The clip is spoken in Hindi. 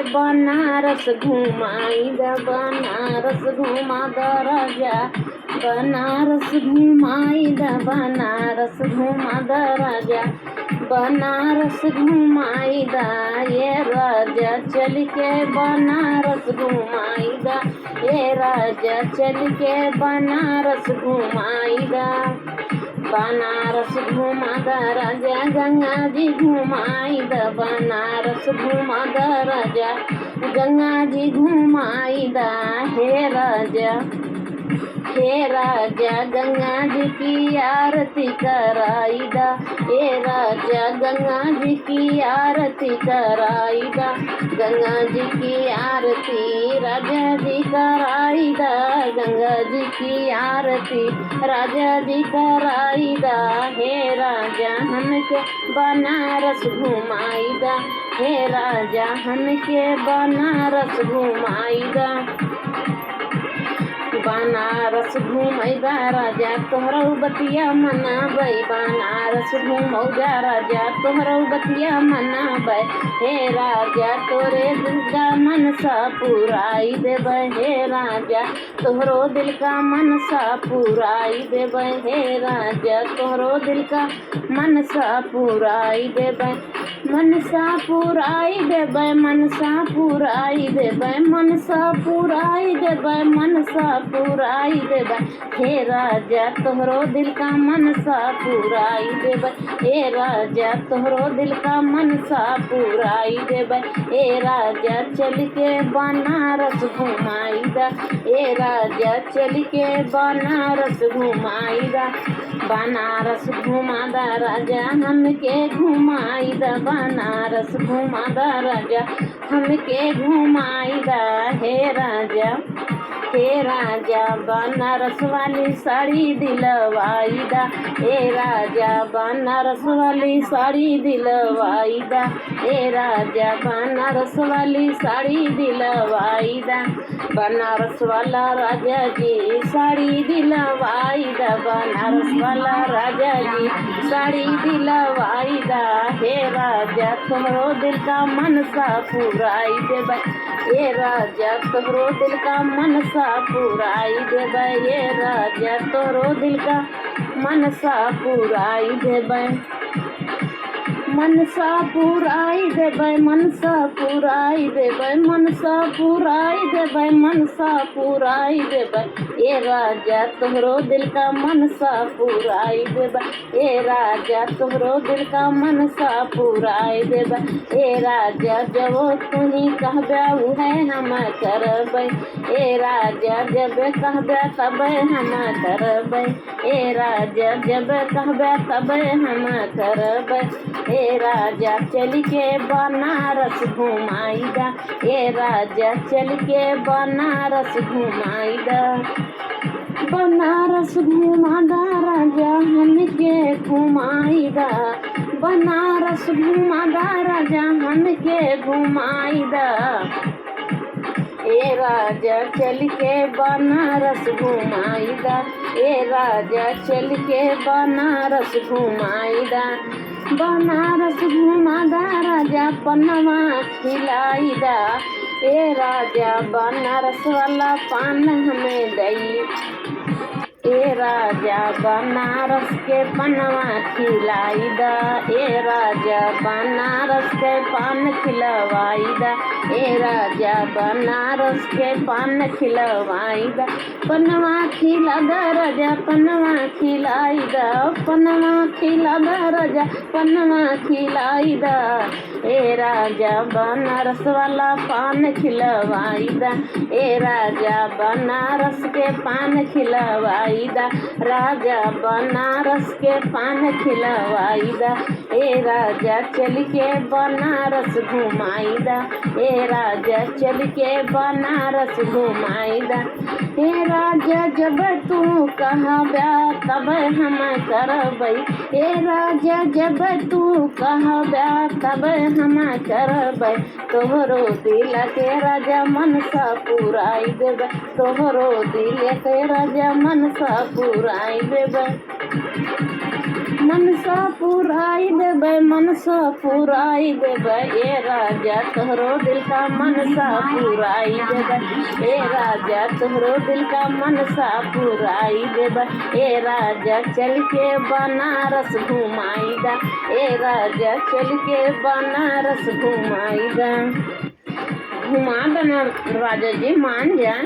बनारस घुमाईदा, बनारस घुमादा राजा, बनारस घुमाईदा, बनारस घुमादा राजा, बनारस घुमाईदा ये राजा चल के बनारस घुमाईदा, ये राजा चल के बनारस घुमाईदा। बनारस घुमादा राजा, गंगा जी घुमाईदा, बनारस घुमादा राजा, गंगा जी घुमाईदा। हे राजा गंगा जी की आरती कराईदा, हे राजा गंगा जी की आरती कराईदा, गंगा जी की आरती राजा जी कराईदा, गंगा जी की आरती राजा जी कराईदा। हे राजा हमके बनारस घुमाईदा, हे राजा हमके बनारस घुमाईदा। बनारस घुमैदा राजा तोहरा बतिया मनाबै, बनारस घुमौदा राजा तोहरा बतिया मनाबै। हे राजा तोरे दिल का मनसा पुराई देबै, हे राजा तोहरो दिल का मनसा पुराई देबै, हे राजा तोहरो दिल का मनसा पुराई देबै, मनसा पुराई देबै, मनसा पुराई देबै, मनसा पुराई देबै, मनसा पुराई देबै। हे राजा तोहरो दिल का मनसा पुराई देबै, हे राजा तोहरो दिल का मनसा पुराई देबै। हे राजा चल के बनारस घुमाईदा, हे राजा चल के बनारस घुमाईदा। बनारस घुमादा राजा हमके घुमाईदा, बनारस घुमादा राजा हमके घुमाईदा। हे राजा बनारस वाली साड़ी दिलवाईदा, हे राजा बनारस वाली साड़ी दिलवाईदा, हे राजा बनारस वाली साड़ी दिलवाईदा। बनारस वाला राजा जी साड़ी दिलवाईदा, बनारस वाला राजा जी साड़ी दिलवाईदा। हे राजा तोहरो दिल का मनसा पुराई देबै, हे राजा तोहरो दिल का मनसा पुराई देबै, हे राजा तोहरो दिल का मनसा पुराई देबै, मनसा पुराई देबै, मनसा पुराई देबै, मनसा पुराई देबै, मनसा पुराई देबै। हे राजा तोहरो दिल का मनसा पुराई देबै, हे राजा तोहरो दिल का मनसा पुराई देबै। हे राजा जब तुही कहबे उहे हम करबै, हे राजा जब कहबे तब हम करबै, हे राजा जब कहबे तब हम करबै। हे राजा चल के बनारस घुमाईदा, हे राजा चल के बनारस घुमाईदा। बनारस घुमादा राजा हमके घुमाईदा, बनारस घुमादा राजा हमके घुमाईदा। हे राजा चल के बनारस घुमाईदा, हे राजा चल के बनारस घुमाईदा। बनारस घुमादा राजा पनवा खिलाईदा, हे राजा बनारस वाला पान हमें दई, हे राजा बनारस के पनवा खिलाईदा, हे राजा बनारस के पान खिलवाईदा, हे राजा बनारस के पान खिलवाईदा। पनवा खिलादा राजा पनवा खिलाईदा, पनवा खिलादा राजा पनवा खिलाईदा। हे राजा बनारस वाला पान खिलवाईदा, हे राजा बनारस के पान खिलवाईदा, राजा बनारस के पान खिलवाईदा। हे राजा चल के बनारस घुमाईदा, हे राजा चल के बनारस घुमाईदा। हे राजा जब तू कहबे तब हम करबै, हे राजा जब तू कहबे तब हम करबै। तोहरो दिल के राजा मनसा पुराई देबै, तोहरो दिल के राजा मनसा पुराई देबै, मनसा पुराई देबै, मनसा पुराई देबै ए राजा तोहरो दिल का मनसा पुराई देबै ए राजा तोहरो दिल का मनसा पुराई देबै ए राजा चल के बनारस घुमाईदा ए राजा चल के बनारस घुमाईदा। घुमा देना राजा जी, मान जाए।